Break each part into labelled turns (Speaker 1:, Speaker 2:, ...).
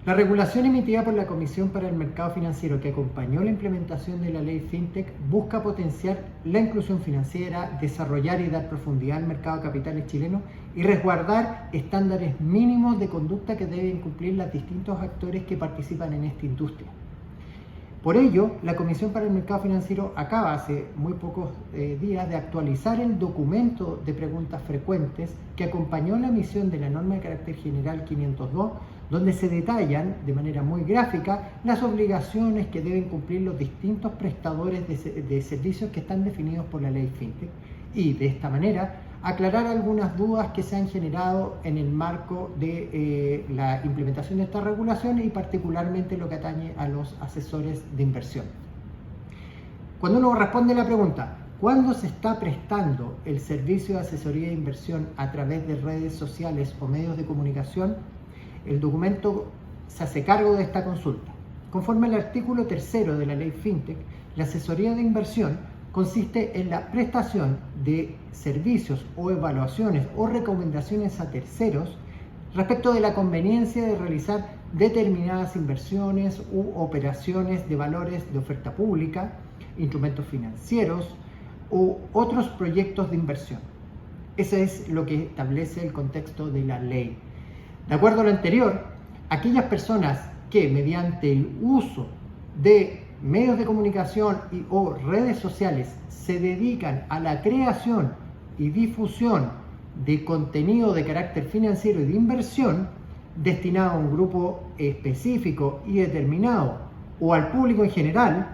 Speaker 1: La regulación emitida por la Comisión para el Mercado Financiero que acompañó la implementación de la ley FinTech busca potenciar la inclusión financiera, desarrollar y dar profundidad al mercado de capitales chileno y resguardar estándares mínimos de conducta que deben cumplir los distintos actores que participan en esta industria. Por ello, la Comisión para el Mercado Financiero acaba hace muy pocos días de actualizar el documento de preguntas frecuentes que acompañó la emisión de la norma de carácter general 502, donde se detallan de manera muy gráfica las obligaciones que deben cumplir los distintos prestadores de servicios que están definidos por la ley FinTech y de esta manera aclarar algunas dudas que se han generado en el marco de la implementación de esta regulación y particularmente lo que atañe a los asesores de inversión. Cuando uno responde la pregunta, ¿cuándo se está prestando el servicio de asesoría de inversión a través de redes sociales o medios de comunicación? El documento se hace cargo de esta consulta. Conforme al artículo 3 de la ley FinTech, la asesoría de inversión consiste en la prestación de servicios o evaluaciones o recomendaciones a terceros respecto de la conveniencia de realizar determinadas inversiones u operaciones de valores de oferta pública, instrumentos financieros u otros proyectos de inversión. Eso es lo que establece el contexto de la ley. De acuerdo a lo anterior, aquellas personas que mediante el uso de medios de comunicación o redes sociales se dedican a la creación y difusión de contenido de carácter financiero y de inversión destinado a un grupo específico y determinado o al público en general,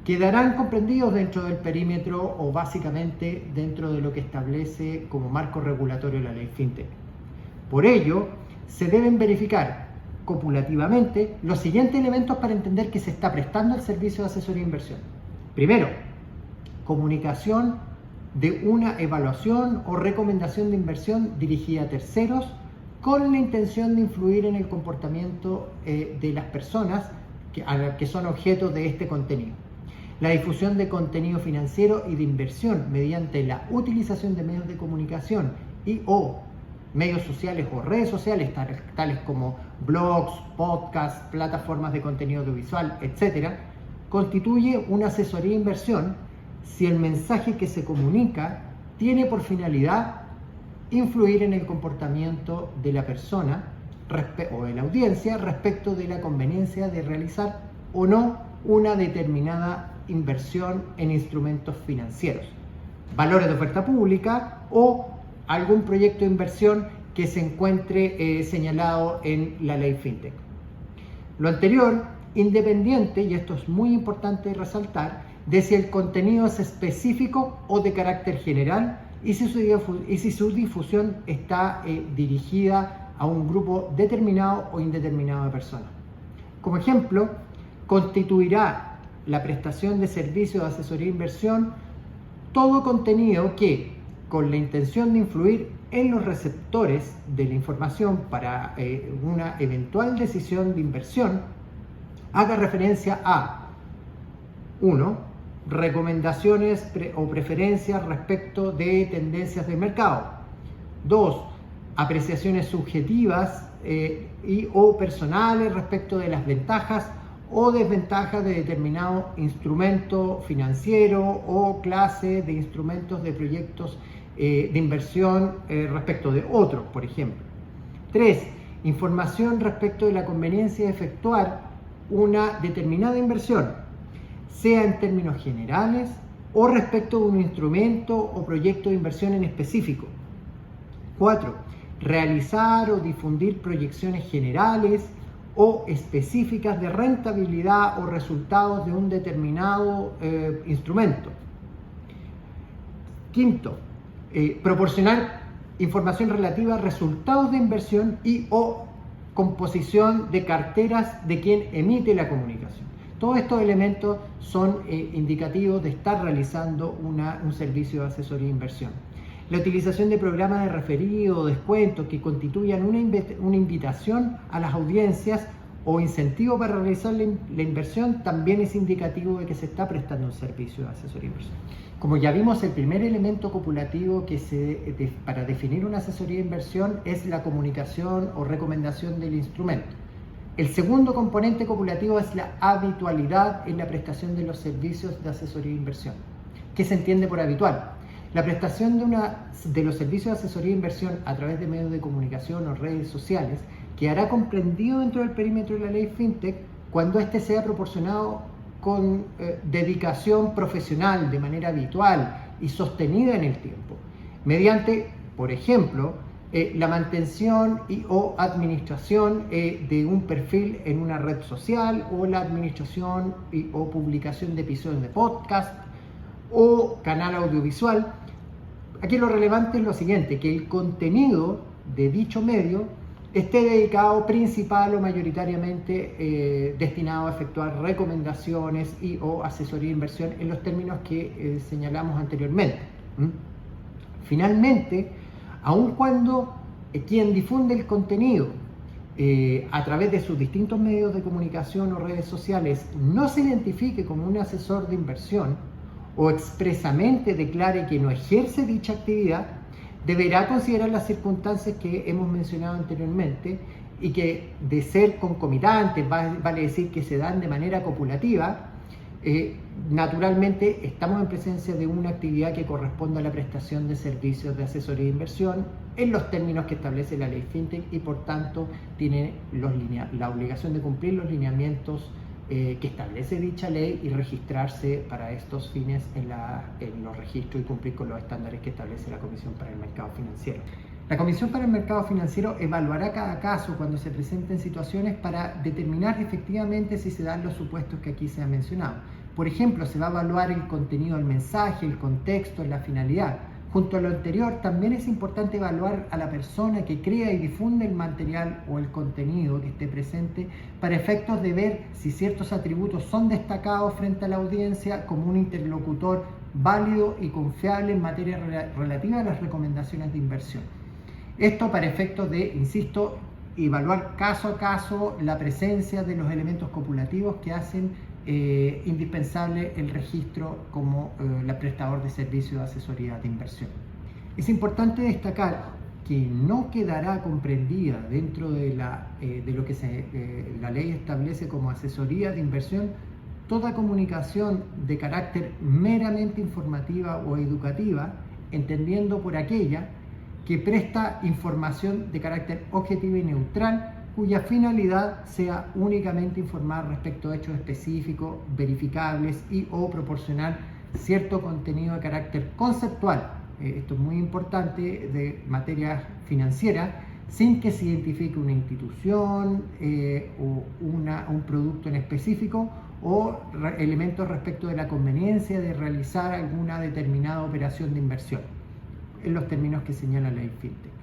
Speaker 1: quedarán comprendidos dentro del perímetro o básicamente dentro de lo que establece como marco regulatorio la ley FinTech. Por ello, se deben verificar copulativamente los siguientes elementos para entender que se está prestando el servicio de asesoría de inversión. Primero, comunicación de una evaluación o recomendación de inversión dirigida a terceros con la intención de influir en el comportamiento de las personas que son objeto de este contenido. La difusión de contenido financiero y de inversión mediante la utilización de medios de comunicación y o medios sociales o redes sociales tales como blogs, podcasts, plataformas de contenido audiovisual, etc., constituye una asesoría de inversión si el mensaje que se comunica tiene por finalidad influir en el comportamiento de la persona o de la audiencia respecto de la conveniencia de realizar o no una determinada inversión en instrumentos financieros, valores de oferta pública o algún proyecto de inversión que se encuentre señalado en la ley FinTech. Lo anterior, independiente, y esto es muy importante resaltar, de si el contenido es específico o de carácter general y si su difusión está dirigida a un grupo determinado o indeterminado de personas. Como ejemplo, constituirá la prestación de servicios de asesoría de inversión todo contenido que, con la intención de influir en los receptores de la información para una eventual decisión de inversión, haga referencia a 1. Recomendaciones o preferencias respecto de tendencias del mercado. 2. Apreciaciones subjetivas y o personales respecto de las ventajas o desventajas de determinado instrumento financiero o clase de instrumentos de proyectos de inversión respecto de otros, por ejemplo. 3. Información respecto de la conveniencia de efectuar una determinada inversión, sea en términos generales o respecto de un instrumento o proyecto de inversión en específico. 4. Realizar o difundir proyecciones generales o específicas de rentabilidad o resultados de un determinado instrumento. 5. Proporcionar información relativa a resultados de inversión y o composición de carteras de quien emite la comunicación. Todos estos elementos son indicativos de estar realizando un servicio de asesoría de inversión. La utilización de programas de referido o descuento que constituyan una invitación a las audiencias o incentivo para realizar la inversión también es indicativo de que se está prestando un servicio de asesoría de inversión. Como ya vimos, el primer elemento copulativo para definir una asesoría de inversión es la comunicación o recomendación del instrumento. El segundo componente copulativo es la habitualidad en la prestación de los servicios de asesoría e inversión. ¿Qué se entiende por habitual? La prestación de los servicios de asesoría e inversión a través de medios de comunicación o redes sociales quedará comprendido dentro del perímetro de la ley FinTech cuando éste sea proporcionado con dedicación profesional de manera habitual y sostenida en el tiempo, mediante, por ejemplo, la mantención o administración de un perfil en una red social, o la administración o publicación de episodios de podcast o canal audiovisual. Aquí lo relevante es lo siguiente, que el contenido de dicho medio esté dedicado principal o mayoritariamente destinado a efectuar recomendaciones o asesoría de inversión en los términos que señalamos anteriormente. Finalmente, aun cuando quien difunde el contenido a través de sus distintos medios de comunicación o redes sociales no se identifique como un asesor de inversión o expresamente declare que no ejerce dicha actividad, deberá considerar las circunstancias que hemos mencionado anteriormente y que, de ser concomitantes, vale decir que se dan de manera copulativa, naturalmente estamos en presencia de una actividad que corresponde a la prestación de servicios de asesoría de inversión en los términos que establece la ley FinTech, y por tanto tiene la obligación de cumplir los lineamientos que establece dicha ley y registrarse para estos fines en los registros y cumplir con los estándares que establece la Comisión para el Mercado Financiero. La Comisión para el Mercado Financiero evaluará cada caso cuando se presenten situaciones para determinar efectivamente si se dan los supuestos que aquí se han mencionado. Por ejemplo, se va a evaluar el contenido del mensaje, el contexto, la finalidad. Junto a lo anterior, también es importante evaluar a la persona que crea y difunde el material o el contenido que esté presente, para efectos de ver si ciertos atributos son destacados frente a la audiencia como un interlocutor válido y confiable en materia relativa a las recomendaciones de inversión. Esto para efectos de, insisto, evaluar caso a caso la presencia de los elementos copulativos que hacen indispensable el registro como prestador de servicios de asesoría de inversión. Es importante destacar que no quedará comprendida dentro de lo que la ley establece como asesoría de inversión toda comunicación de carácter meramente informativa o educativa, entendiendo por aquella que presta información de carácter objetivo y neutral, cuya finalidad sea únicamente informar respecto a hechos específicos, verificables o proporcionar cierto contenido de carácter conceptual, esto es muy importante, de materia financiera, sin que se identifique una institución o un producto en específico, o elementos respecto de la conveniencia de realizar alguna determinada operación de inversión, en los términos que señala la ley FinTech.